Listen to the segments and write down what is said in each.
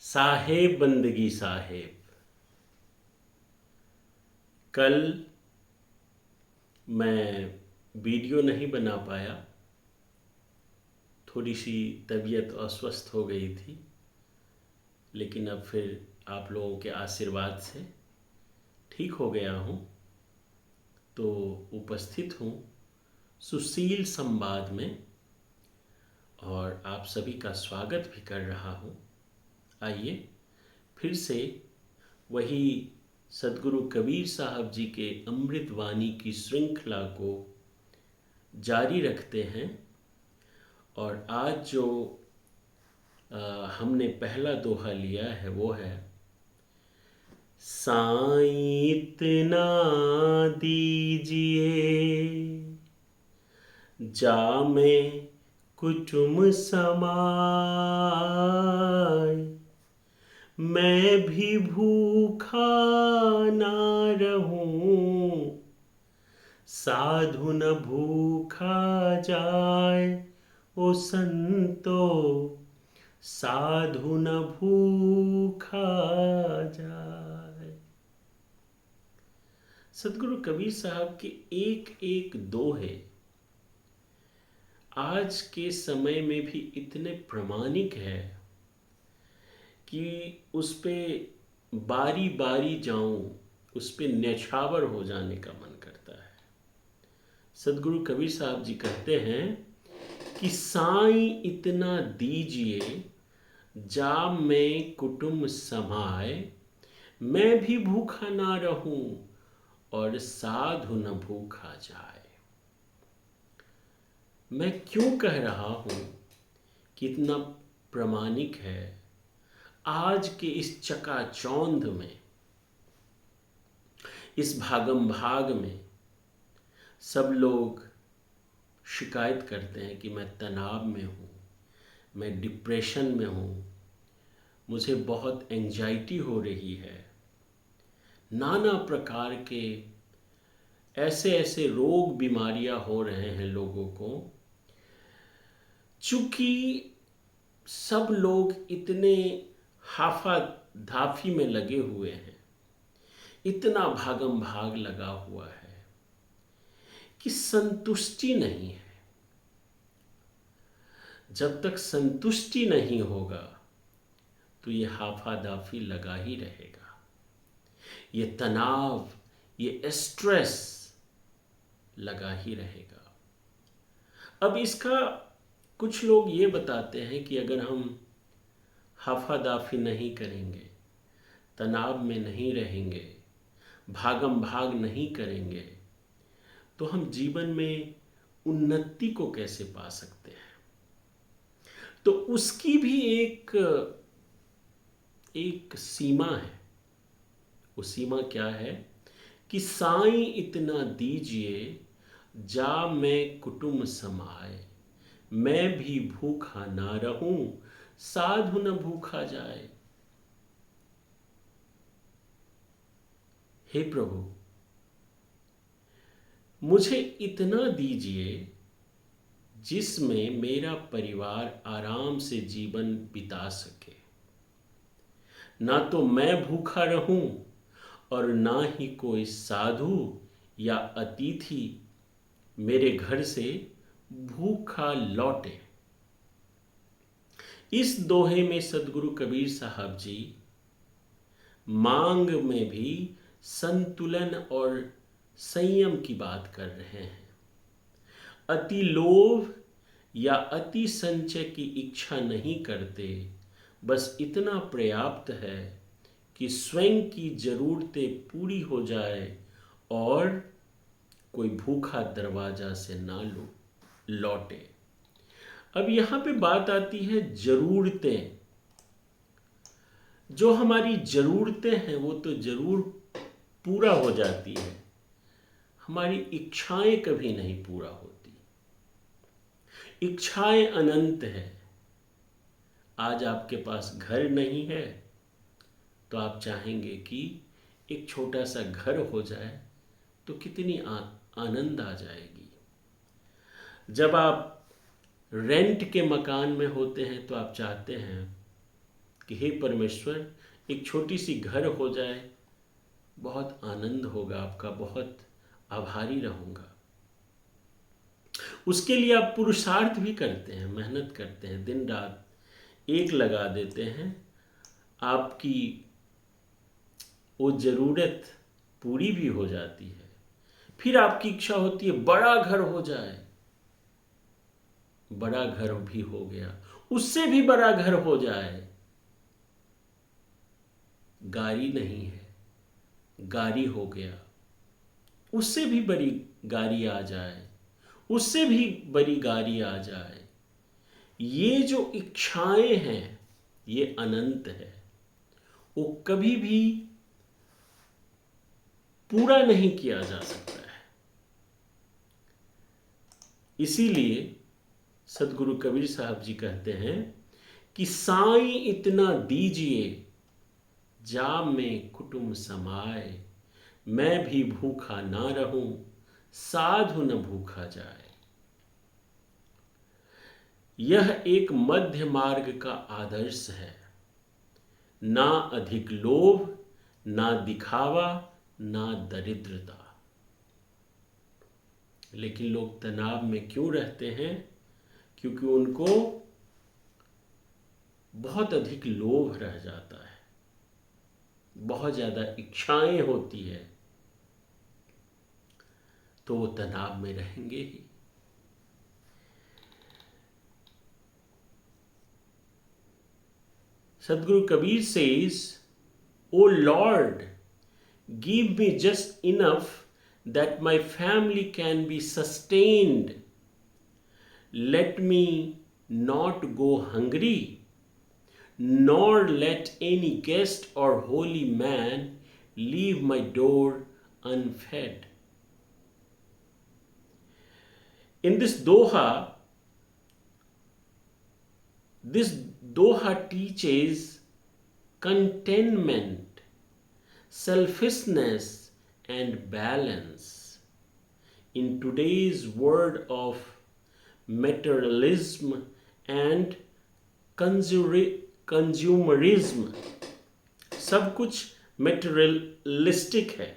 साहेब बंदगी साहेब। कल मैं वीडियो नहीं बना पाया, थोड़ी सी तबीयत अस्वस्थ हो गई थी, लेकिन अब फिर आप लोगों के आशीर्वाद से ठीक हो गया हूँ। तो उपस्थित हूँ सुशील संवाद में और आप सभी का स्वागत भी कर रहा हूँ। आइए फिर से वही सद्गुरु कबीर साहब जी के अमृत वाणी की श्रृंखला को जारी रखते हैं। और आज जो हमने पहला दोहा लिया है वो है, साईं इतना दीजिए जामे कुटुम समाए, मैं भी भूखा ना रहूं, साधु न भूखा जाए। ओ संतो साधु न भूखा जाए। सदगुरु कबीर साहब के एक एक दोहे आज के समय में भी इतने प्रामाणिक है कि उस पे बारी बारी जाऊं, उस पे न्यौछावर हो जाने का मन करता है। सदगुरु कबीर साहब जी कहते हैं कि साईं इतना दीजिए जाम में कुटुंब समाए, मैं भी भूखा ना रहूं और साधु न भूखा जाए। मैं क्यों कह रहा हूं, कितना प्रामाणिक है। आज के इस चकाचौंध में, इस भागम भाग में सब लोग शिकायत करते हैं कि मैं तनाव में हूँ, मैं डिप्रेशन में हूँ, मुझे बहुत एंजाइटी हो रही है। नाना प्रकार के ऐसे ऐसे रोग बीमारियां हो रहे हैं लोगों को, चूंकि सब लोग इतने हाफा धाफी में लगे हुए हैं, इतना भागम भाग लगा हुआ है कि संतुष्टि नहीं है। जब तक संतुष्टि नहीं होगा तो ये हाफा दाफी लगा ही रहेगा, ये तनाव, ये स्ट्रेस लगा ही रहेगा। अब इसका कुछ लोग ये बताते हैं कि अगर हम हाफा दाफी नहीं करेंगे, तनाव में नहीं रहेंगे, भागम भाग नहीं करेंगे, तो हम जीवन में उन्नति को कैसे पा सकते हैं। तो उसकी भी एक सीमा है। वो सीमा क्या है कि साईं इतना दीजिए जा मैं कुटुंब समाए, मैं भी भूखा ना रहूं, साधु न भूखा जाए। हे प्रभु, मुझे इतना दीजिए जिसमें मेरा परिवार आराम से जीवन बिता सके। ना तो मैं भूखा रहूं और ना ही कोई साधु या अतिथि मेरे घर से भूखा लौटे। इस दोहे में सदगुरु कबीर साहब जी मांग में भी संतुलन और संयम की बात कर रहे हैं। अति लोभ या अति संचय की इच्छा नहीं करते, बस इतना पर्याप्त है कि स्वयं की जरूरतें पूरी हो जाए और कोई भूखा दरवाजा से ना लौटे। अब यहाँ पे बात आती है जरूरतें। जो हमारी जरूरतें हैं वो तो जरूर पूरा हो जाती है, हमारी इच्छाएं कभी नहीं पूरा होती। इच्छाएं अनंत है। आज आपके पास घर नहीं है तो आप चाहेंगे कि एक छोटा सा घर हो जाए तो कितनी आनंद आ जाएगी। जब आप रेंट के मकान में होते हैं तो आप चाहते हैं कि हे परमेश्वर, एक छोटी सी घर हो जाए, बहुत आनंद होगा, आपका बहुत आभारी रहूँगा। उसके लिए आप पुरुषार्थ भी करते हैं, मेहनत करते हैं, दिन रात एक लगा देते हैं, आपकी वो ज़रूरत पूरी भी हो जाती है। फिर आपकी इच्छा होती है बड़ा घर हो जाए, बड़ा घर भी हो गया, उससे भी बड़ा घर हो जाए, गाड़ी नहीं है, गाड़ी हो गया, उससे भी बड़ी गाड़ी आ जाए, उससे भी बड़ी गाड़ी आ जाए। ये जो इच्छाएं हैं ये अनंत है, वो कभी भी पूरा नहीं किया जा सकता है। इसीलिए सदगुरु कबीर साहब जी कहते हैं कि साईं इतना दीजिए जाम में कुटुंब समाए, मैं भी भूखा ना रहूं साधु न भूखा जाए। यह एक मध्य मार्ग का आदर्श है, ना अधिक लोभ, ना दिखावा, ना दरिद्रता। लेकिन लोग तनाव में क्यों रहते हैं? क्योंकि उनको बहुत अधिक लोभ रह जाता है, बहुत ज़्यादा इच्छाएं होती है, तो वो तनाव में रहेंगे ही। सदगुरु Kabir says, "O Lord, give me just enough that my family can be sustained. Let me not go hungry, nor let any guest or holy man leave my door unfed." In this Doha teaches contentment, selfishness, and balance. In today's world of materialism and consumerism, सब कुछ materialistic है,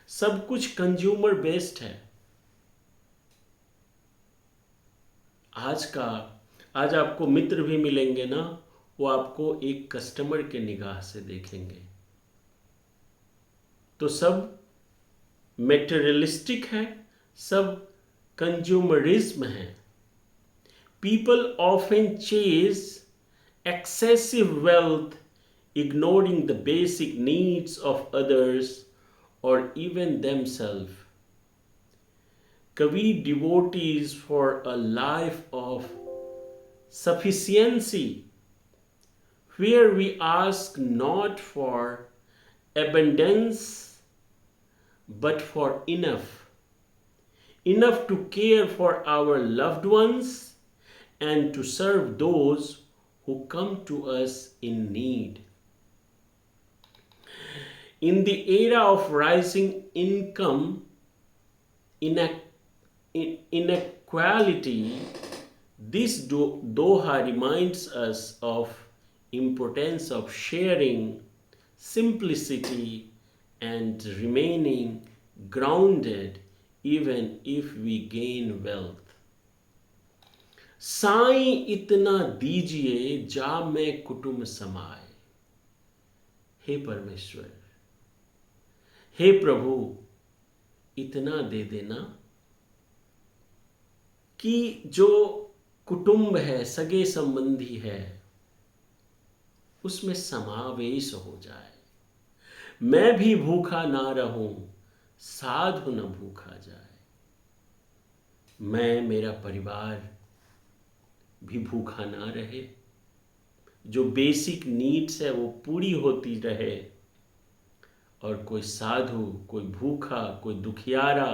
सब कुछ consumer based है। आज आपको मित्र भी मिलेंगे ना, वो आपको एक कस्टमर के निगाह से देखेंगे। तो सब मेटेरियलिस्टिक है, सब कंज्यूमरिज्म है। People often chase excessive wealth, ignoring the basic needs of others or even themselves. Kavi devotees for a life of sufficiency, where we ask not for abundance but for enough to care for our loved ones and to serve those who come to us in need. In the era of rising income inequality, this Doha reminds us of importance of sharing, simplicity, and remaining grounded even if we gain wealth. Sai इतना दीजिए जा में कुटुंब समाए। हे परमेश्वर, हे प्रभु, इतना दे देना कि जो कुटुंब है, सगे संबंधी है, उसमें समावेश हो जाए। मैं भी भूखा ना रहूं, साधु न भूखा जाए। मैं, मेरा परिवार भी भूखा ना रहे, जो बेसिक नीड्स है वो पूरी होती रहे, और कोई साधु, कोई भूखा, कोई दुखियारा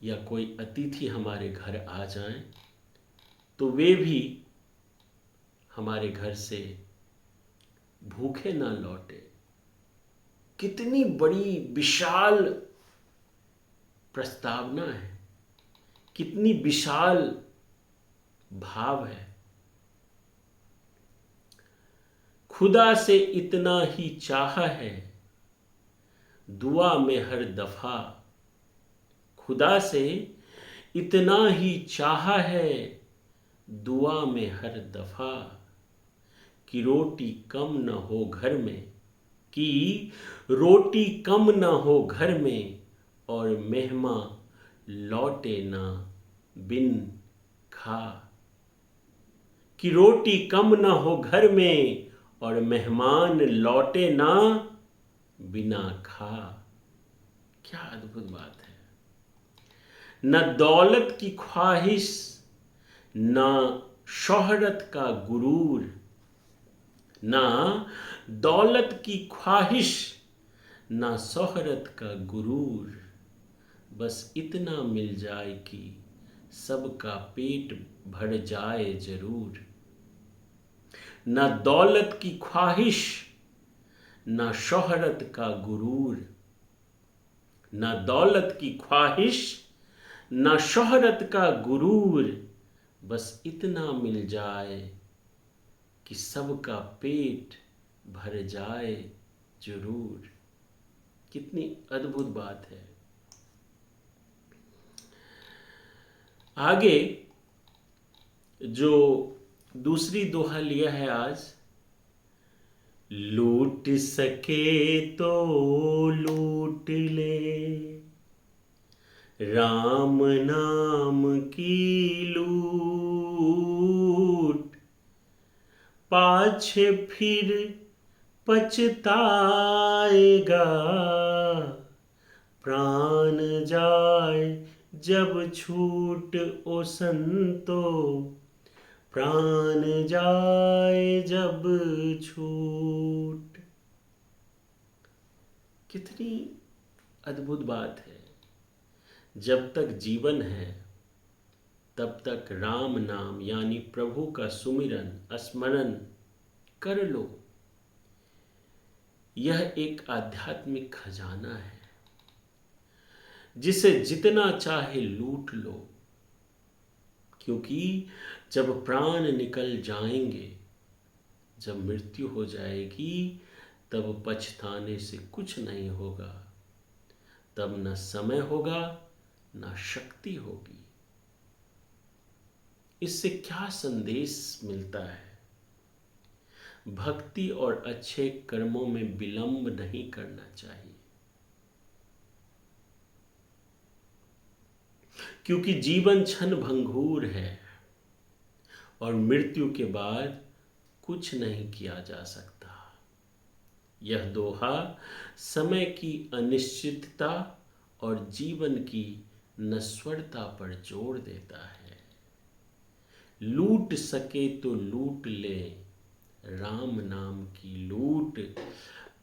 या कोई अतिथि हमारे घर आ जाएं, तो वे भी हमारे घर से भूखे ना लौटे। कितनी बड़ी विशाल प्रस्तावना है, कितनी विशाल भाव है। खुदा से इतना ही चाह है दुआ में हर दफा, खुदा से इतना ही चाह है दुआ में हर दफा, कि रोटी कम न हो घर में, कि रोटी कम न हो घर में, और मेहमान लौटे ना बिन खा, कि रोटी कम न हो घर में और मेहमान लौटे ना बिना खा। क्या अद्भुत बात है। न दौलत की ख्वाहिश, न शोहरत का गुरूर, न दौलत की ख्वाहिश, न शोहरत का गुरूर, बस इतना मिल जाए कि सबका पेट भर जाए जरूर। न दौलत की ख्वाहिश, न शोहरत का गुरूर, न दौलत की ख्वाहिश, न शोहरत का गुरूर, बस इतना मिल जाए कि सबका पेट भर जाए जरूर। कितनी अद्भुत बात है। आगे जो दूसरी दोहा लिया है आज, लूट सके तो लूट ले राम नाम की लूट, पाछे फिर पछताएगा प्राण जाए जब छूट, ओ संतो प्राण जाए जब छूट। कितनी अद्भुत बात है। जब तक जीवन है तब तक राम नाम यानी प्रभु का सुमिरन स्मरण कर लो। यह एक आध्यात्मिक खजाना है जिसे जितना चाहे लूट लो, क्योंकि जब प्राण निकल जाएंगे, जब मृत्यु हो जाएगी, तब पछताने से कुछ नहीं होगा। तब न समय होगा न शक्ति होगी। इससे क्या संदेश मिलता है? भक्ति और अच्छे कर्मों में विलंब नहीं करना चाहिए, क्योंकि जीवन क्षण भंगुर है और मृत्यु के बाद कुछ नहीं किया जा सकता। यह दोहा समय की अनिश्चितता और जीवन की नश्वरता पर जोर देता है। लूट सके तो लूट ले राम नाम की लूट,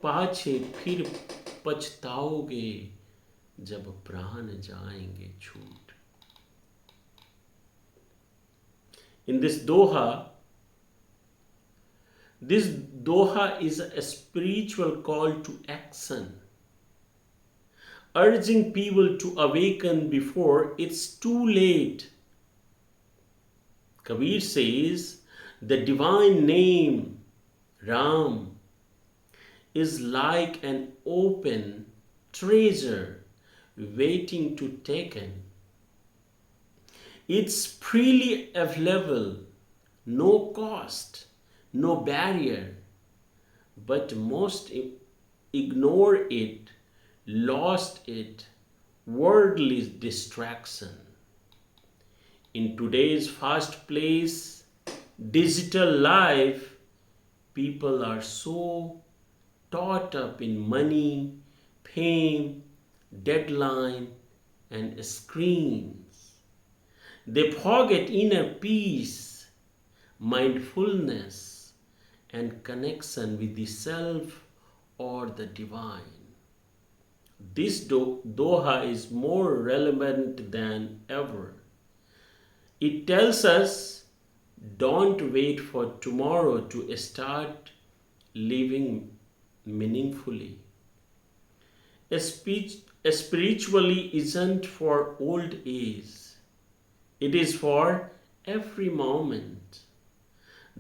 पाछे फिर पछताओगे जब प्राण जाएंगे छूट। In this doha is a spiritual call to action, urging people to awaken before it's too late. Kabir says the divine name Ram is like an open treasure waiting to taken. It's freely available, no cost, no barrier, but most ignore it, lost it, worldly distraction. In today's fast-paced digital life, people are so caught up in money, fame, deadline, and screens. They forget inner peace, mindfulness, and connection with the self or the divine. This doha is more relevant than ever. It tells us, don't wait for tomorrow to start living meaningfully. Spiritually isn't for old age. It is for every moment.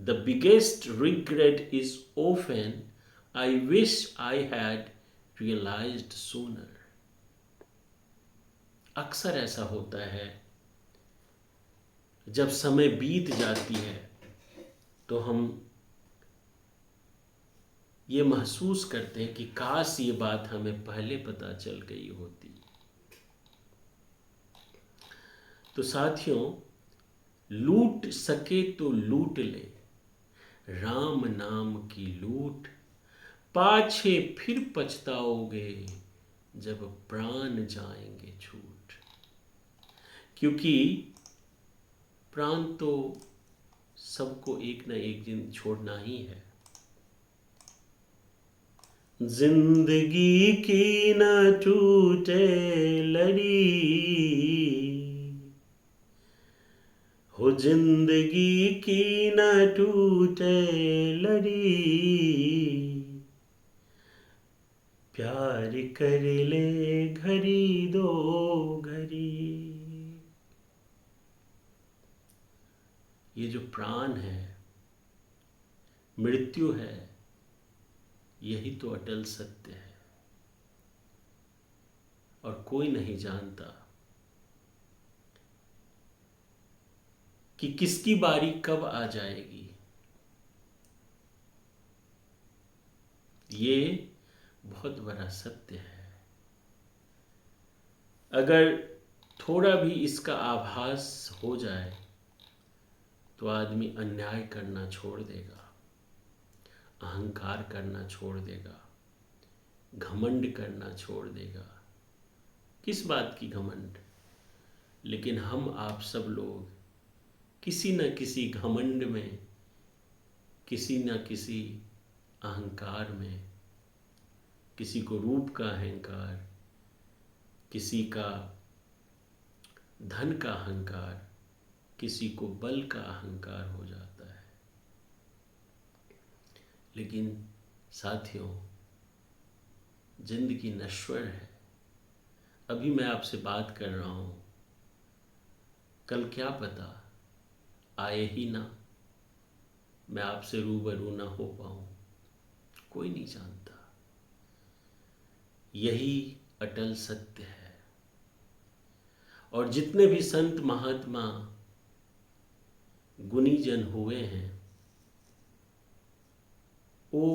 The biggest regret is often I wish I had realized sooner. अक्सर ऐसा होता है जब समय बीत जाती है तो हम ये महसूस करते हैं कि काश ये बात हमें पहले पता चल गई होती। तो साथियों, लूट सके तो लूट ले, राम नाम की लूट, पाछे फिर पछताओगे जब प्राण जाएंगे छूट। क्योंकि प्राण तो सबको एक ना एक दिन छोड़ना ही है। जिंदगी की न टूटे लड़ी हो, जिंदगी की न टूटे लड़ी, प्यार कर ले घड़ी दो घड़ी। ये जो प्राण है, मृत्यु है, यही तो अटल सत्य है और कोई नहीं जानता कि किसकी बारी कब आ जाएगी। ये बहुत बड़ा सत्य है। अगर थोड़ा भी इसका आभास हो जाए तो आदमी अन्याय करना छोड़ देगा, अहंकार करना छोड़ देगा, घमंड करना छोड़ देगा। किस बात की घमंड? लेकिन हम आप सब लोग किसी न किसी घमंड में, किसी न किसी अहंकार में, किसी को रूप का अहंकार, किसी का धन का अहंकार, किसी को बल का अहंकार हो जाता है। लेकिन साथियों, जिंदगी नश्वर है। अभी मैं आपसे बात कर रहा हूं, कल क्या पता आए ही ना, मैं आपसे रूबरू ना हो पाऊं, कोई नहीं जानता। यही अटल सत्य है। और जितने भी संत महात्मा गुणीजन हुए हैं, वो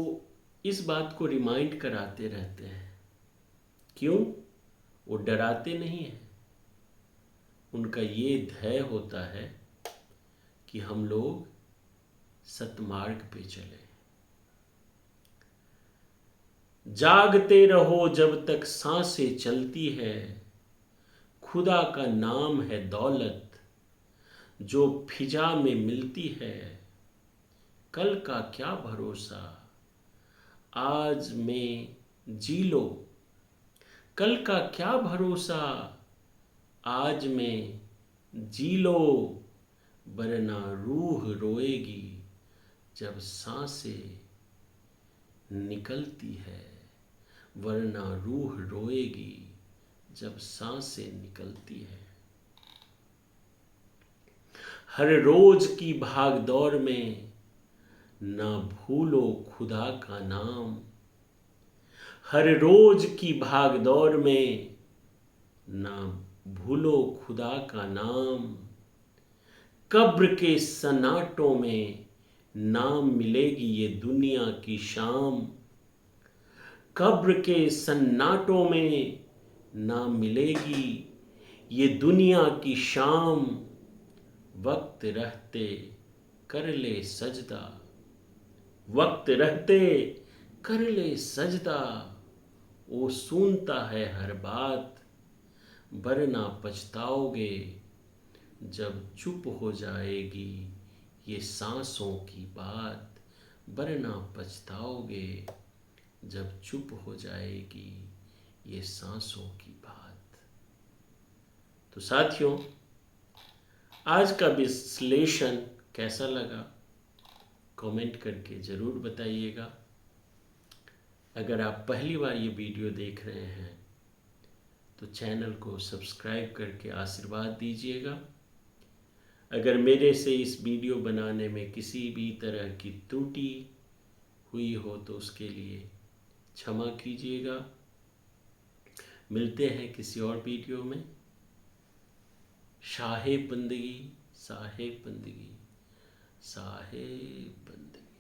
इस बात को रिमाइंड कराते रहते हैं। क्यों? वो डराते नहीं हैं। उनका ये ध्येय होता है कि हम लोग सतमार्ग पे चले। जागते रहो जब तक सांसें चलती है, खुदा का नाम है दौलत जो फिजा में मिलती है। कल का क्या भरोसा, आज में जी लो। कल का क्या भरोसा, आज में जी लो, वरना रूह रोएगी जब सांसें निकलती है। वरना रूह रोएगी जब सांसें निकलती है। हर रोज की भाग दौड़ में ना भूलो खुदा का नाम। हर रोज की भाग दौड़ में ना भूलो खुदा का नाम। कब्र के सन्नाटों में नाम मिलेगी ये दुनिया की शाम। कब्र के सन्नाटों में नाम मिलेगी ये दुनिया की शाम। वक्त रहते कर ले सजदा, वक्त रहते कर ले सजदा। वो सुनता है हर बात, वरना पछताओगे जब चुप हो जाएगी ये सांसों की बात। वरना पछताओगे जब चुप हो जाएगी ये सांसों की बात। तो साथियों, आज का विश्लेषण कैसा लगा कमेंट करके ज़रूर बताइएगा। अगर आप पहली बार ये वीडियो देख रहे हैं तो चैनल को सब्सक्राइब करके आशीर्वाद दीजिएगा। अगर मेरे से इस वीडियो बनाने में किसी भी तरह की त्रुटि हुई हो तो उसके लिए क्षमा कीजिएगा। मिलते हैं किसी और वीडियो में। साहेब बंदगी, साहेब बंदगी, साहेब बंदगी।